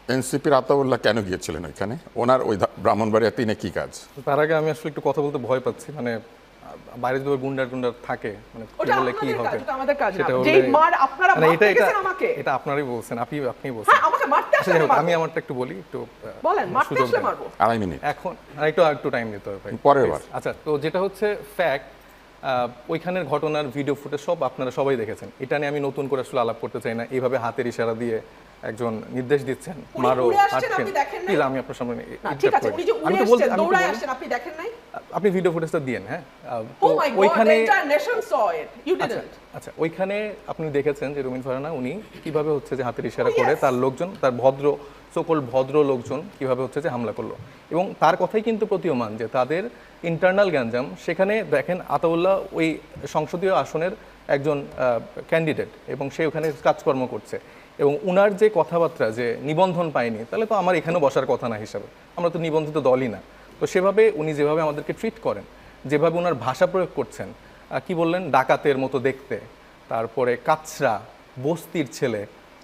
এনসিপির আতাউল্লাহ কেন গিয়েছিলেন ওইখানে? ওনার ওই ব্রাহ্মণবাড়িয়া 3-এ কি কাজ? তার আগে আমি আসলে একটু কথা বলতে ভয় পাচ্ছি, মানে বাইরে যদি গুন্ডার টুন্ডার থাকে, মানে কি ওটা বলে কি আপনাদের হবে কাজ, ওটা আমাদের কাজ না। সেটা যেই হলে মার আপনারা মানে মারতে গেছেন আমাকে। এটা আপনারই বলছেন, আপনি বলছেন। হ্যাঁ, আমাকে মারতে আচ্ছা, আসলে যাই হোক, আমি মারবো। আমারটা একটু বলি, একটু বলেন, মারতে সুযোগ আসলে দেন। মারবো। 2.5 মিনিট। এখন একটু টাইম দিতে হবে ভাই, পরের please। বার। আচ্ছা, তো যেটা হচ্ছে ফ্যাক্ট, ওইখানের ঘটনার ভিডিও ফুটেজ সব আপনারা সবাই দেখেছেন। এটা নিয়ে আমি নতুন করে আসলে আলাপ করতে চাই না। এইভাবে হাতের ইশারা দিয়ে একজন নির্দেশ দিচ্ছেন, উনি মারো, উড়ে আসছেন, হাঁটছেন। আপনি দেখেন নাই? প্লিজ, আমি আপনার সামনে না, interrupt ঠিক আছে, করি। উনি যে আমি উড়ে তো বলতে- আসছেন, আমি তো দৌড়ায় বলি- আসছেন, আপনি দেখেন নাই? আপনি ভিডিও ফুটেজটা দিয়েন, হ্যাঁ। তো Oh my God, ওইখানে the entire nation saw it. You আচ্ছা didn't. আচ্ছা ওইখানে আপনি দেখেছেন যে রুমিন ফারহানা উনি কিভাবে হচ্ছে যে হাতের ইশারা Oh, করে yes. তার লোকজন, তার ভদ্র লোকজন কিভাবে হচ্ছে যে হামলা করলো, এবং তার কথাই কিন্তু প্রতীয়মান যে তাদের ইন্টারনাল গ্যাঞ্জাম। সেখানে দেখেন আতাউল্লাহ ওই সংসদীয় আসনের একজন ক্যান্ডিডেট, এবং সে ওখানে কাজকর্ম করছে, এবং উনার যে কথাবার্তা যে নিবন্ধন পায়নি, তাহলে তো আমার এখানেও বসার কথা না হিসাবে, আমরা তো নিবন্ধিত দলই না। তো সেভাবে উনি যেভাবে আমাদেরকে ট্রিট করেন, যেভাবে ওনার ভাষা প্রয়োগ করছেন, কি বললেন, ডাকাতের মতো দেখতে, তারপরে কাচরা, বস্তির ছেলে,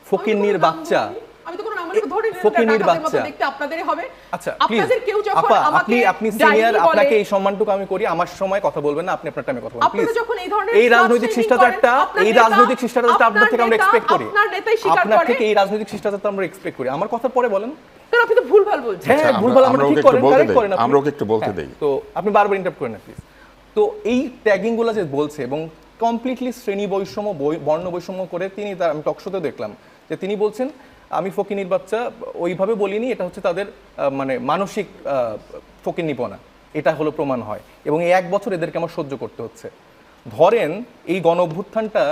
ফকিন্নির বাচ্চা। আমি তো কোনো নাম ধরে নিলাম না, ফকিন্নির ডাকাতের মতো বাচ্চা। দেখতে আপনাদেরই হবে। আচ্ছা প্লিজ আপনাদের কেউ যখন আপা, আমাকে আপনি সিনিয়র, ডাইনি বলে, আপনাকে এই সম্মানটুকু আমি করি। আমার সময় কথা বলবেন না, আপনি আপনার টাইমে কথা বলুন আপনারা প্লিজ। যখন এই ধরনের এই রাজনৈতিক slut shaming শিষ্টাচারটা, করেন, আপনার এই নেতা- রাজনৈতিক শিষ্টাচারটা আপনার থেকে আমরা নেতা- এক্সপেক্ট করি। আপনার নেতাই স্বীকার আপনার করে। থেকে এই রাজনৈতিক শিষ্টাচারটা আমরা এক্সপেক্ট করি। আমার কথা পরে বলেন। কারণ আপনি তো ভুলভাল বলছেন। হ্যাঁ, আচ্ছা, ভুলভাল আমরা আমরা ঠিক ওকে একটু করেন, বলতে কারেক্ট দেই। করেন আপনি। আমরা ওকে একটু বলতে হ্যাঁ, দেই। তো আপনি বারবার ইন্টারাপ্ট করেন না প্লিজ। তো এই ট্যাগিংগুলো যে বলছে, এবং কমপ্লিটলি শ্রেণী বৈষম্য, বর্ণ বৈষম্য করে তিনি, তার আমি টকশোতে দেখলাম যে তিনি বলছেন আমি ফকিনির বাচ্চা ওইভাবে বলিনি, এটা হচ্ছে তাদের মানে মানসিক ফকিন্নিপনা, এটা হলো প্রমাণ হয়, এবং এই 1 বছর এদেরকে আমার সহ্য করতে হচ্ছে। ধরেন এই গণ অভ্যুত্থানটা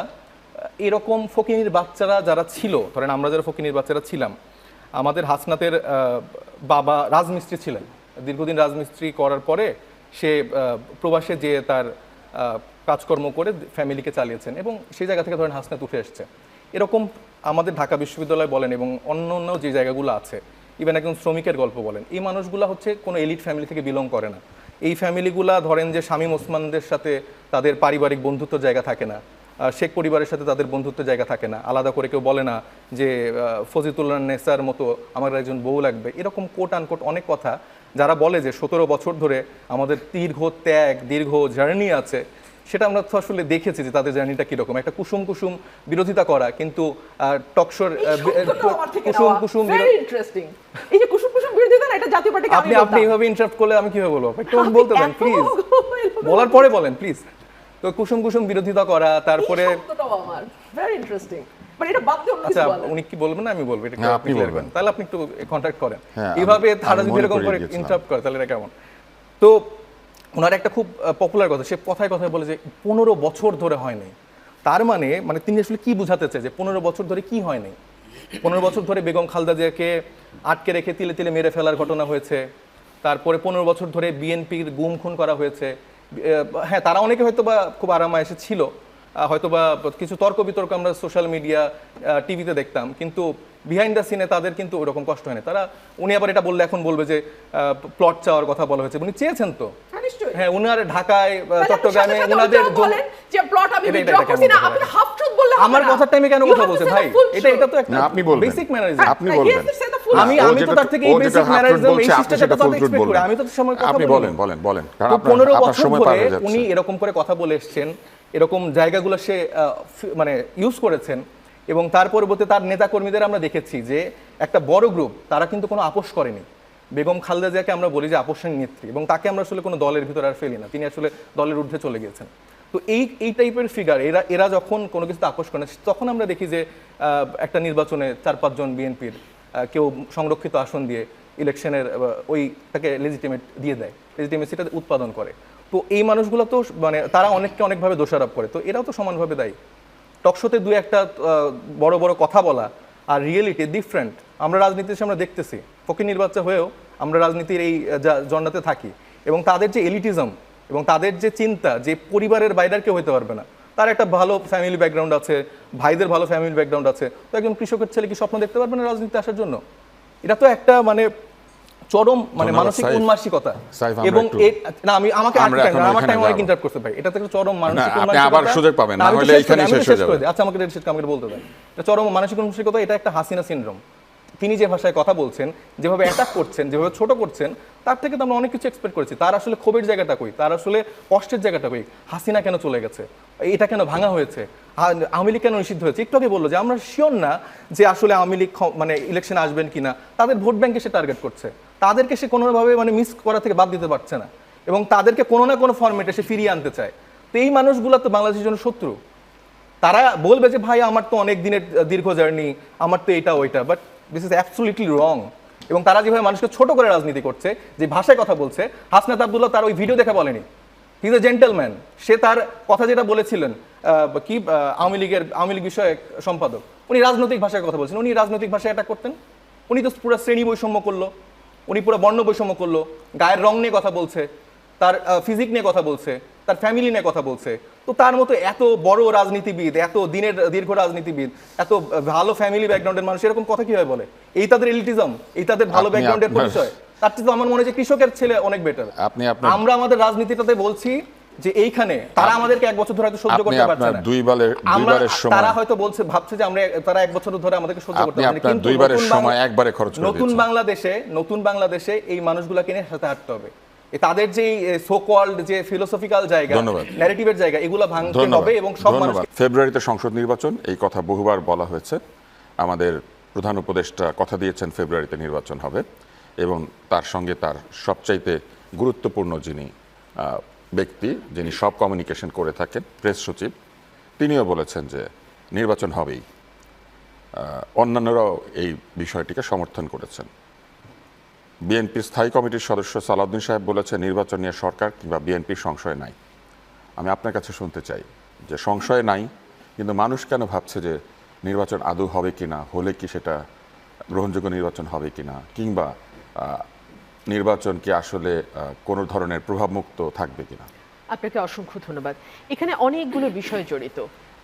এরকম ফকিনির বাচ্চারা যারা ছিল, ধরেন আমরা যারা ফকিনির বাচ্চারা ছিলাম, আমাদের হাসনাতের বাবা রাজমিস্ত্রি ছিলেন, দীর্ঘদিন রাজমিস্ত্রি করার পরে সে প্রবাসে যেয়ে তার কাজকর্ম করে ফ্যামিলিকে চালিয়েছেন, এবং সেই জায়গা থেকে ধরেন হাসনাত উঠে এসছে। এরকম আমাদের ঢাকা বিশ্ববিদ্যালয় বলেন এবং অন্য অন্য যে জায়গাগুলো আছে, ইভেন একজন শ্রমিকের গল্প বলেন, এই মানুষগুলো হচ্ছে কোনো এলিট ফ্যামিলি থেকে বিলং করে না। এই ফ্যামিলিগুলা ধরেন যে শামীম ওসমানদের সাথে তাদের পারিবারিক বন্ধুত্বের জায়গা থাকে না, শেখ পরিবারের সাথে তাদের বন্ধুত্বের জায়গা থাকে না, আলাদা করে কেউ বলে না যে ফজিতুল্লাহ নেসার মতো আমার একজন বউ লাগবে, এরকম কোট আনকোট অনেক কথা যারা বলে যে 17 বছর ধরে আমাদের দীর্ঘ জার্নি আছে, সেটা আমরা তো আসলে দেখেছি যে তাদের জার্নিটা কীরকম। একটা কুসুম বিরোধিতা করা, কিন্তু টকশোর কুসুম ভেরি ইন্টারেস্টিং। এই যে কুসুম বিরোধিতা না, এটা জাতীয় পার্টিকে আমি আপনি এইভাবে ইন্টারাপ্ট করলে আমি কিভাবে বলবো? একটু বলতে দেন প্লিজ, বলার পরে বলেন প্লিজ। তো কুসুম বিরোধিতা করা, তারপরে আমার ভেরি ইন্টারেস্টিং, বাট এটা বাদ দিয়ে অন্য আচ্ছা কিছু বলেন। উনি কি বলবেন না আমি বলবো, এটা না, আপনি আপনি clear বলবেন। করেন। তাহলে আপনি একটু কন্ট্যাক্ট করেন। হ্যাঁ, এইভাবে আমি তারা যদি মনে এরকম করিয়ে করে দিয়েছিলাম। ইন্টারাপ্ট করে তাহলে এটা কেমন? তো ওনার একটা খুব পপুলার কথা, সে কথায় বলে যে 15 বছর ধরে হয়নি। তার মানে তিনি আসলে কি বুঝাতে চায় যে 15 বছর ধরে কি হয়নি? 15 বছর ধরে বেগম খালেদা জিয়াকে আটকে রেখে তিলে তিলে মেরে ফেলার ঘটনা হয়েছে, তারপরে 15 বছর ধরে বিএনপির গুম খুন করা হয়েছে। হ্যাঁ, তারা অনেকে হয়তো বা খুব আরামায়েশে ছিল, হয়তো বা কিছু তর্ক বিতর্ক আমরা সোশ্যাল মিডিয়া টিভিতে দেখতাম, কিন্তু বিহাইন্ড দ্য সিনে তাদের কিন্তু ওরকম কষ্ট হয় না। তারা, উনি আবার এটা বললে এখন বলবে যে প্লট চাওয়ার কথা বলা হয়েছে, উনি চেয়েছেন তো। হ্যাঁ, উনার ঢাকায় চট্টগ্রামে উনাদের বলেন যে প্লট আমি এটা উইথড্র করছি না, আপনি হাফ ট্রুথ বললে হবে না। আমার কথার টাইমে কেন You কথা have to বলছে say the ভাই? full এটা truth. তো একটা না, আপনি বলবেন। Basic mannerism. আপনি He বলবেন। has to say the full আমি truth. আমি তো তার থেকে এই বেসিক ম্যানারিজম, এই শিষ্টাচারটা তো এক্সপেক্ট করি। আমি তো সময় কথা আপনি বলি। বলেন কারণ তো 15 আপনার বছর সময় পার ধরে হয়ে যাচ্ছে। উনি এরকম করে কথা বলে এসেছেন, এরকম জায়গাগুলো সে মানে ইউজ করেছেন, এবং তার পরবর্তী তার নেতাকর্মীদের আমরা দেখেছি যে একটা বড় গ্রুপ, তারা কিন্তু কোনো আপোষ করেনি। বেগম খালেদা জিয়াকে আমরা বলি যে আপোষের নেত্রী, এবং তাকে আমরা আসলে কোনো দলের ভিতরে আর ফেলি না, তিনি আসলে দলের ঊর্ধ্বে চলে গিয়েছেন। তো এই টাইপের ফিগার, এরা যখন কোনো কিছুতে আপোষ করে, তখন আমরা দেখি যে একটা নির্বাচনে 4-5 জন বিএনপির কেউ সংরক্ষিত আসন দিয়ে ইলেকশনের ওইটাকে লেজিটিমেট দিয়ে দেয়, লেজিটিমেসিটা উৎপাদন করে। তো এই মানুষগুলো তো তারা অনেকভাবে দোষারোপ করে, তো এরাও তো সমানভাবে দায়ী। টকশোতে 2-1টা বড় কথা বলা আর রিয়েলিটি ডিফারেন্ট। আমরা রাজনীতির আমরা দেখতেছি, ফকির বাচ্চা হয়েও আমরা রাজনীতির এই জন্নাতে থাকি, এবং তাদের যে এলিটিজম এবং তাদের যে চিন্তা যে পরিবারের বাইরের কেউ হতে পারবে না, তার একটা ভালো ফ্যামিলি ব্যাকগ্রাউন্ড আছে, ভাইদের ভালো ফ্যামিলি ব্যাকগ্রাউন্ড আছে, তো একজন কৃষকের ছেলে কি স্বপ্ন দেখতে পারবে না রাজনীতিতে আসার জন্য? এটা তো একটা চরম মানসিক উন্মাসিকতা। এবং না, আমাকে আমার টাইম অনেক ইন্টারাপ্ট করতে ভাই, এটা তো একটা চরম মানসিক উন্মাসিকতা। আবার সুযোগ পাবেন না হলে এখানেই শেষ হয়ে যাবে। আচ্ছা, আমাকে এটা কমপ্লিট বলতে দেন। এটা চরম মানসিক উন্মাসিকতা, এটা একটা হাসিনা সিনড্রোম। তিনি যে ভাষায় কথা বলছেন, যেভাবে অ্যাটাক করছেন, যেভাবে ছোট করছেন, তার থেকে তো আমরা অনেক কিছু এক্সপেক্ট করেছি। তার আসলে ক্ষোভের জায়গাটা কই, তার আসলে কষ্টের জায়গাটা কই, হাসিনা কেন চলে গেছে, এটা কেন ভাঙা হয়েছে, আওয়ামী লীগ কেন নিষিদ্ধ হয়েছে। একটু আগে বললো যে আমরা শিওর না যে আসলে আওয়ামী লীগ মানে ইলেকশনে আসবেন কিনা, তাদের ভোট ব্যাংকে সে টার্গেট করছে, তাদেরকে সে কোনোভাবে মানে মিস করা থেকে বাদ দিতে পারছে না, এবং তাদেরকে কোনো না কোনো ফরম্যাটে সে ফিরিয়ে আনতে চায়। তো এই মানুষগুলো তো বাংলাদেশের জন্য শত্রু। তারা বলবে যে ভাই আমার তো অনেক দিনের দীর্ঘ জার্নি, আমার তো এটা ওইটা, বাট দিস ইজ অ্যাবসলিউটলি রং। এবং তারা যেভাবে মানুষকে ছোট করে রাজনীতি করছে, যে ভাষায় কথা বলছে, হাসনাত আব্দুল্লাহ তার ওই ভিডিও দেখে বলেনি, হি ইজ এ জেন্টেলম্যান। সে তার কথা যেটা বলেছিলেন কি আওয়ামী লীগ বিষয়ক সম্পাদক, উনি রাজনৈতিক ভাষায় কথা বলছেন, উনি রাজনৈতিক ভাষায় অ্যাটাক করতেন। উনি তো পুরো শ্রেণী বৈষম্য করলো, উনি পুরো বর্ণ বৈষম্য করলো, গায়ের রং নিয়ে কথা বলছে, তার ফিজিক নিয়ে কথা বলছে, তার ফ্যামিলি নিয়ে কথা বলছে। তো তার মতো এত বড় রাজনীতিবিদ, এত দিনের দীর্ঘ রাজনীতিবিদ, এত ভালো ফ্যামিলি ব্যাকগ্রাউন্ডের মানুষ এরকম কথা কিভাবে বলে? এই তাদের এলিটিজম, এই তাদের ভালো ব্যাকগ্রাউন্ডের পরিচয়। তার চেয়ে তো আমার মনে হয় যে কৃষকের ছেলে অনেক বেটার। আমরা আমাদের রাজনীতিটাতে বলছি যে এইখানে তারা আমাদেরকে 1 বছর ধরে হয়তো সহ্য করতে পারছে না, তারা হয়তো বলছে, ভাবছে যে আমরা তারা 1 বছর ধরে আমাদেরকে সহ্য করতে পারছে না, কিন্তু নতুন বাংলাদেশে এই মানুষগুলোকে নিয়ে সাথে হাঁটতে হবে। তাদের যে সো কল্ড যে ফিলোসফিক্যাল জায়গা, ন্যারেটিভের জায়গা, এগুলো ভাঙতে হবে। এবং সব মানুষ ফেব্রুয়ারিতে সংসদ নির্বাচন, এই কথা বহুবার বলা হয়েছে। আমাদের প্রধান উপদেষ্টা কথা দিয়েছেন ফেব্রুয়ারিতে নির্বাচন হবে, এবং তার সঙ্গে তার সবচাইতে গুরুত্বপূর্ণ যিনি ব্যক্তি, যিনি সব কমিউনিকেশন করে থাকেন, প্রেস সচিব, তিনিও বলেছেন যে নির্বাচন হবেই। অন্যান্যরাও এই বিষয়টিকে সমর্থন করেছেন। বিএনপির স্থায়ী কমিটির সদস্য সালাউদ্দিন সাহেব বলেছে নির্বাচন নিয়ে সরকার কিংবা বিএনপির সংশয় নাই। আমি আপনার কাছে শুনতে চাই যে সংশয় নাই, কিন্তু মানুষ কেন ভাবছে যে নির্বাচন আদৌ হবে কিনা, হলে কি সেটা গ্রহণযোগ্য নির্বাচন হবে কিনা, কিংবা নির্বাচন কি আসলে কোনো ধরনের প্রভাবমুক্ত থাকবে কিনা? আপনাকে অসংখ্য ধন্যবাদ। এখানে অনেকগুলো বিষয় জড়িত।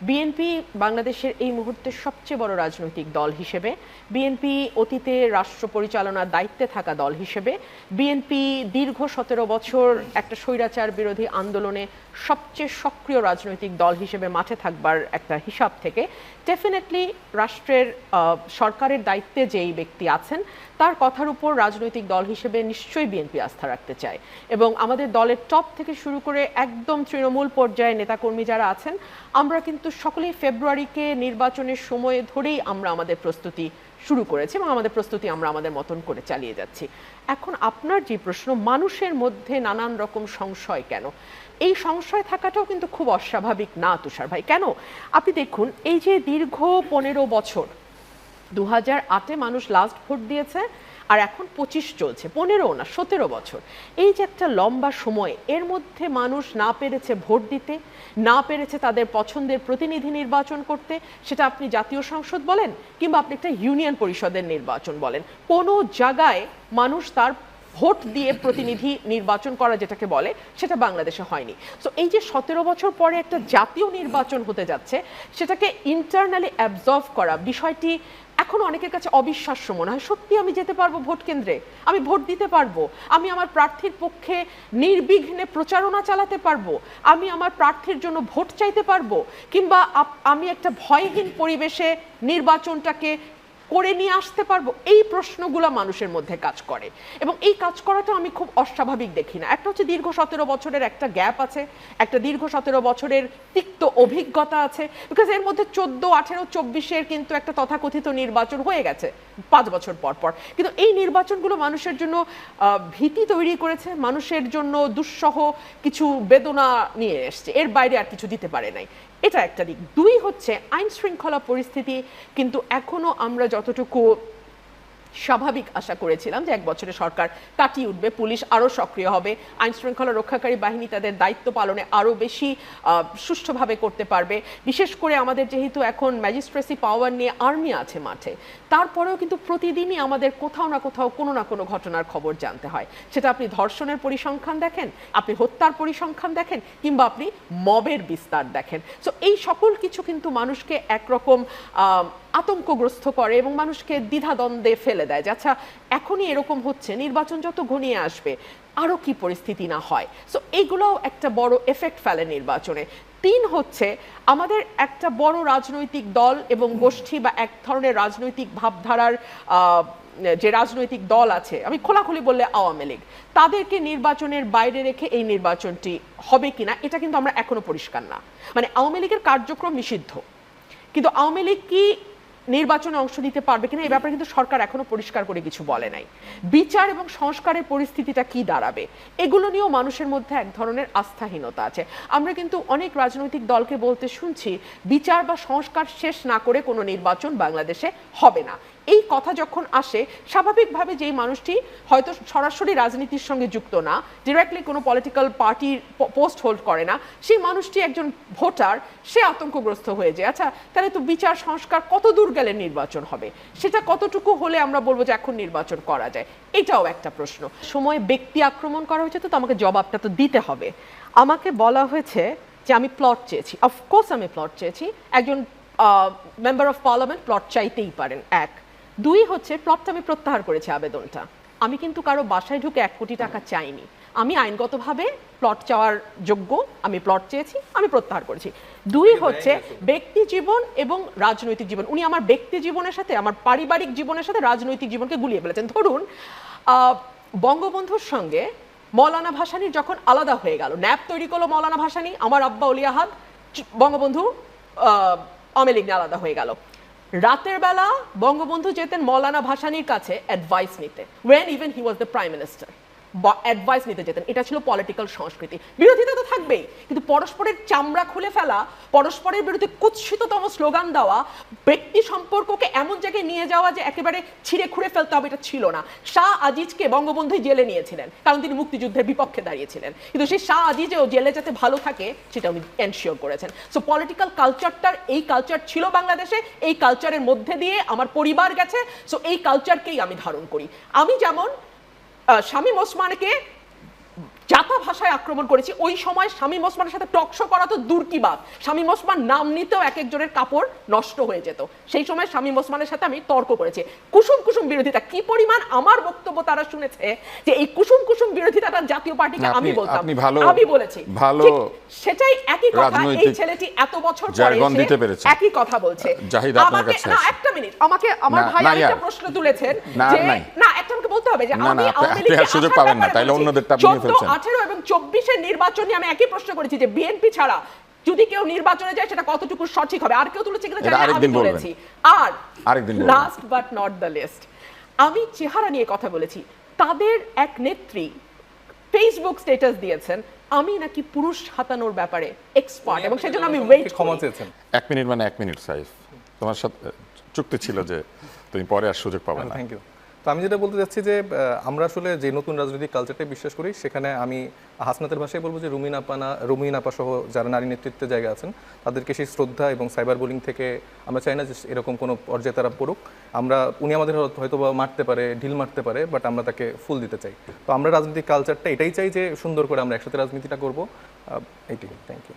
বিএনপি বাংলাদেশের এই মুহূর্তে সবচেয়ে বড় রাজনৈতিক দল হিসেবে, বিএনপি অতীতে রাষ্ট্র পরিচালনার দায়িত্বে থাকা দল হিসেবে, বিএনপি দীর্ঘ 17 বছর একটা স্বৈরাচার বিরোধী আন্দোলনে সবচেয়ে সক্রিয় রাজনৈতিক দল হিসেবে মাঠে থাকবার একটা হিসাব থেকে ডেফিনেটলি রাষ্ট্রের সরকারের দায়িত্বে যেই ব্যক্তি আছেন তার কথার উপর রাজনৈতিক দল হিসেবে নিশ্চয়ই বিএনপি আস্থা রাখতে চায়। এবং আমাদের দলের টপ থেকে শুরু করে একদম তৃণমূল পর্যায়ে নেতাকর্মী যারা আছেন, আমরা কিন্তু সকলেই ফেব্রুয়ারিকে নির্বাচনের সময় ধরেই আমরা আমাদের প্রস্তুতি শুরু করেছি, এবং আমাদের প্রস্তুতি আমরা আমাদের মতন করে চালিয়ে যাচ্ছি। এখন আপনার যে প্রশ্ন, মানুষের মধ্যে নানান রকম সংশয় কেন, এই সংশয় থাকাটাও কিন্তু খুব অস্বাভাবিক না তুষার ভাই। কেন? আপনি দেখুন, এই যে দীর্ঘ 15 বছর, 2008-এ মানুষ লাস্ট ভোট দিয়েছে, আর এখন 25 চলছে, 15 না 17 বছর। এই যে একটা লম্বা সময়, এর মধ্যে মানুষ না পেরেছে ভোট দিতে, না পেরেছে তাদের পছন্দের প্রতিনিধি নির্বাচন করতে, সেটা আপনি জাতীয় সংসদ বলেন কিংবা আপনি একটা ইউনিয়ন পরিষদের নির্বাচন বলেন, কোনো জায়গায় মানুষ তার ভোট দিয়ে প্রতিনিধি নির্বাচন করা যেটাকে বলে, সেটা বাংলাদেশে হয়নি। সো এই যে 17 বছর পরে একটা জাতীয় নির্বাচন হতে যাচ্ছে, সেটাকে ইন্টারনালি অ্যাবজর্ভ করা বিষয়টি এখন অনেকের কাছে অবিশ্বাস্য মনে হয়। সত্যি আমি যেতে পারবো ভোট কেন্দ্রে, আমি ভোট দিতে পারবো, আমি আমার প্রার্থীর পক্ষে নির্বিঘ্নে প্রচারণা চালাতে পারবো, আমি আমার প্রার্থীর জন্য ভোট চাইতে পারবো, কিংবা আমি একটা ভয়হীন পরিবেশে নির্বাচনটাকে করে নিয়ে আসতে পারবো। এই প্রশ্নগুলো মানুষের মধ্যে কাজ করে, এবং এই কাজ করাটা আমি খুব অস্বাভাবিক দেখি না। একটা হচ্ছে দীর্ঘ 17 বছরের একটা গ্যাপ আছে, একটা দীর্ঘ 17 বছরের তিক্ত অভিজ্ঞতা আছে, বিকজ এর মধ্যে 14, 18, 24-এর কিন্তু একটা তথাকথিত নির্বাচন হয়ে গেছে 5 বছর পর পর। কিন্তু এই নির্বাচনগুলো মানুষের জন্য ভীতি তৈরি করেছে, মানুষের জন্য দুঃসহ কিছু বেদনা নিয়ে এসছে, এর বাইরে আর কিছু দিতে পারে নাই। এটা একটা দিক। 2 হচ্ছে আইন শৃঙ্খলা পরিস্থিতি কিন্তু এখনো আমরা যতটুকু স্বাভাবিক আশা করেছিলাম যে 1 বছরে সরকার কাটিয়ে উঠবে, পুলিশ আরও সক্রিয় হবে, আইন শৃঙ্খলা রক্ষাকারী বাহিনী তাদের দায়িত্ব পালনে আরও বেশি সুষ্ঠুভাবে করতে পারবে। বিশেষ করে আমাদের যেহেতু এখন ম্যাজিস্ট্রেসি পাওয়ার নিয়ে আর্মি আছে মাঠে, তারপরেও কিন্তু প্রতিদিনই আমাদের কোথাও না কোথাও কোনো না কোনো ঘটনার খবর জানতে হয়। সেটা আপনি ধর্ষণের পরিসংখ্যান দেখেন, আপনি হত্যার পরিসংখ্যান দেখেন, কিংবা আপনি মবের বিস্তার দেখেন। সো এই সকল কিছু কিন্তু মানুষকে একরকম আতঙ্কগ্রস্ত করে এবং মানুষকে দ্বিধাদ্বন্দ্বে ফেলে দেয় যে আচ্ছা এখনই এরকম হচ্ছে, নির্বাচন যত ঘনিয়ে আসবে আরও কি পরিস্থিতি না হয়। সো এইগুলোও একটা বড় এফেক্ট ফেলে নির্বাচনে। তিন হচ্ছে আমাদের একটা বড় রাজনৈতিক দল এবং গোষ্ঠী বা এক ধরনের রাজনৈতিক ভাবধারার যে রাজনৈতিক দল আছে, আমি খোলাখুলি বললে আওয়ামী লীগ, তাদেরকে নির্বাচনের বাইরে রেখে এই নির্বাচনটি হবে কিনা এটা কিন্তু আমরা এখনো পরিষ্কার না। মানে আওয়ামী লীগের কার্যক্রম নিষিদ্ধ, কিন্তু আওয়ামী লীগ কি নির্বাচনে অংশ নিতে পারবে কিনা এই ব্যাপারে কিন্তু সরকার এখনো পরিষ্কার করে কিছু বলে নাই। বিচার এবং সংস্কারের পরিস্থিতিটা কি দাঁড়াবে এগুলো নিয়েও মানুষের মধ্যে এক ধরনের আস্থাহীনতা আছে। আমরা কিন্তু অনেক রাজনৈতিক দলকে বলতে শুনছি বিচার বা সংস্কার শেষ না করে কোনো নির্বাচন বাংলাদেশে হবে না। এই কথা যখন আসে, স্বাভাবিকভাবে যেই মানুষটি হয়তো সরাসরি রাজনীতির সঙ্গে যুক্ত না, ডিরেক্টলি কোনো পলিটিক্যাল পার্টির পোস্ট হোল্ড করে না, সেই মানুষটি একজন ভোটার, সে আতঙ্কগ্রস্ত হয়ে যায়। আচ্ছা, তাহলে তো বিচার সংস্কার কত দূর গেলে নির্বাচন হবে, সেটা কতটুকু হলে আমরা বলবো যে এখন নির্বাচন করা যায়, এটাও একটা প্রশ্ন। সময় ব্যক্তি আক্রমণ করা হয়েছে, তো আমাকে জবাবটা তো দিতে হবে। আমাকে বলা হয়েছে যে আমি প্লট চেয়েছি। অফকোর্স আমি প্লট চেয়েছি, একজন মেম্বার অফ পার্লামেন্ট প্লট চাইতেই পারেন। এক, দুই হচ্ছে প্লটটা আমি প্রত্যাহার করেছি আবেদনটা। আমি কিন্তু কারো বাসায় ঢুকে 1 কোটি টাকা চাইনি। আমি আইনগতভাবে প্লট চাওয়ার যোগ্য, আমি প্লট চেয়েছি, আমি প্রত্যাহার করেছি। দুই হচ্ছে ব্যক্তি জীবন এবং রাজনৈতিক জীবন। উনি আমার ব্যক্তি জীবনের সাথে, আমার পারিবারিক জীবনের সাথে রাজনৈতিক জীবনকে গুলিয়ে ফেলেছেন। ধরুন বঙ্গবন্ধুর সঙ্গে মৌলানা ভাসানীর যখন আলাদা হয়ে গেল, ন্যাপ তৈরি করলো মৌলানা ভাসানী, আমার আব্বা অলি আহাদ বঙ্গবন্ধু আওয়ামী লীগ নিয়ে আলাদা হয়ে গেল। রাতের বেলা বঙ্গবন্ধু যেতেন মৌলানা ভাসানীর কাছে অ্যাডভাইস নিতে, when even he was the prime minister, advice নিতে যেতেন। এটা ছিল পলিটিক্যাল সংস্কৃতি। বিরোধিতা তো থাকবেই, কিন্তু পরস্পরের চামড়া খুলে ফেলা, পরস্পরের বিরুদ্ধে কুৎসিততম স্লোগান দেওয়া, ব্যক্তি সম্পর্ককে এমন জায়গায় নিয়ে যাওয়া যে একেবারে ছিঁড়ে খুঁড়ে ফেলতে হবে, এটা ছিল না। শাহ আজিজকে বঙ্গবন্ধুই জেলে নিয়েছিলেন, কারণ তিনি মুক্তিযুদ্ধের বিপক্ষে দাঁড়িয়েছিলেন, কিন্তু সেই শাহ আজিজেও জেলে যাতে ভালো থাকে সেটা উনি এনশিওর করেছেন। সো পলিটিক্যাল কালচারটার, এই কালচার ছিল বাংলাদেশে, এই কালচারের মধ্যে দিয়ে আমার পরিবার গেছে। সো এই কালচারকেই আমি ধারণ করি। আমি যেমন শামীম ওসমানকে জাতা ভাষায় আক্রমণ করেছি, ওই সময় শামীম ওসমানের সাথে টকশো করা তো দূর কি বাত, শামীম ওসমান নাম নিতেও এক একজনের কাপড় নষ্ট হয়ে যেত। সেই সময় শামীম ওসমানের সাথে আমি তর্ক করেছি। কুসুম কুসুম বিরোধিতা, কি পরিমাণ আমার বক্তব্য তারা শুনেছে যে এই কুসুম কুসুম বিরোধিতাটা জাতীয় পার্টিকে আমি বলতাম, আমি বলেছি ভালো, সেটাই একই কথা। এই ছেলেটি এত বছর পরে একই কথা বলছে। আমাকে না, একটা মিনিট, আমাকে আমার ভাই একটা প্রশ্ন তুলেছেন যে না, একটা আমাকে বলতে হবে যে আমি আওয়ামী লীগের সুযোগ পাবেন না, তাইলে অন্যদেরটা আপনি ফেলছেন। 18 এবং 24-এর নির্বাচন নিয়ে আমি একই প্রশ্ন করেছি যে বিএনপি ছাড়া যদি কেউ নির্বাচনে যায় সেটা কতটুকু সঠিক হবে। আর কেউ তুলেছে কিনা জানি না, আমি বলেছি। আর last but not the least, আমি চেহারা নিয়ে কথা বলেছি। তাদের এক নেত্রী ফেসবুক স্ট্যাটাস দিয়েছেন আমি নাকি পুরুষ হাতানোর ব্যাপারে এক্সপার্ট, এবং সেজন্য আমি ওয়েট ক্ষমা চেয়েছেন। 1 মিনিট মানে 1 মিনিট সাইফ, তোমার সাথে চুক্তি ছিল যে তুমি পরে আর সুযোগ পাবে না। Thank you. তো আমি যেটা বলতে চাচ্ছি যে আমরা আসলে যে নতুন রাজনৈতিক কালচারটাই বিশ্বাস করি, সেখানে আমি হাসনাতের ভাষায় বলবো যে রুমিন আপা সহ যারা নারী নেতৃত্বে জায়গা আছেন তাদেরকে সেই শ্রদ্ধা এবং সাইবার বুলিং থেকে আমরা চাই না যে এরকম কোনো পর্যায়ে তারা পড়ুক। উনি আমাদের হয়তো বা মারতে পারে, ঢিল মারতে পারে, বাট আমরা তাকে ফুল দিতে চাই। তো আমরা রাজনৈতিক কালচারটা এটাই চাই যে সুন্দর করে আমরা একসাথে রাজনীতিটা করবো, এইটাই। Thank you.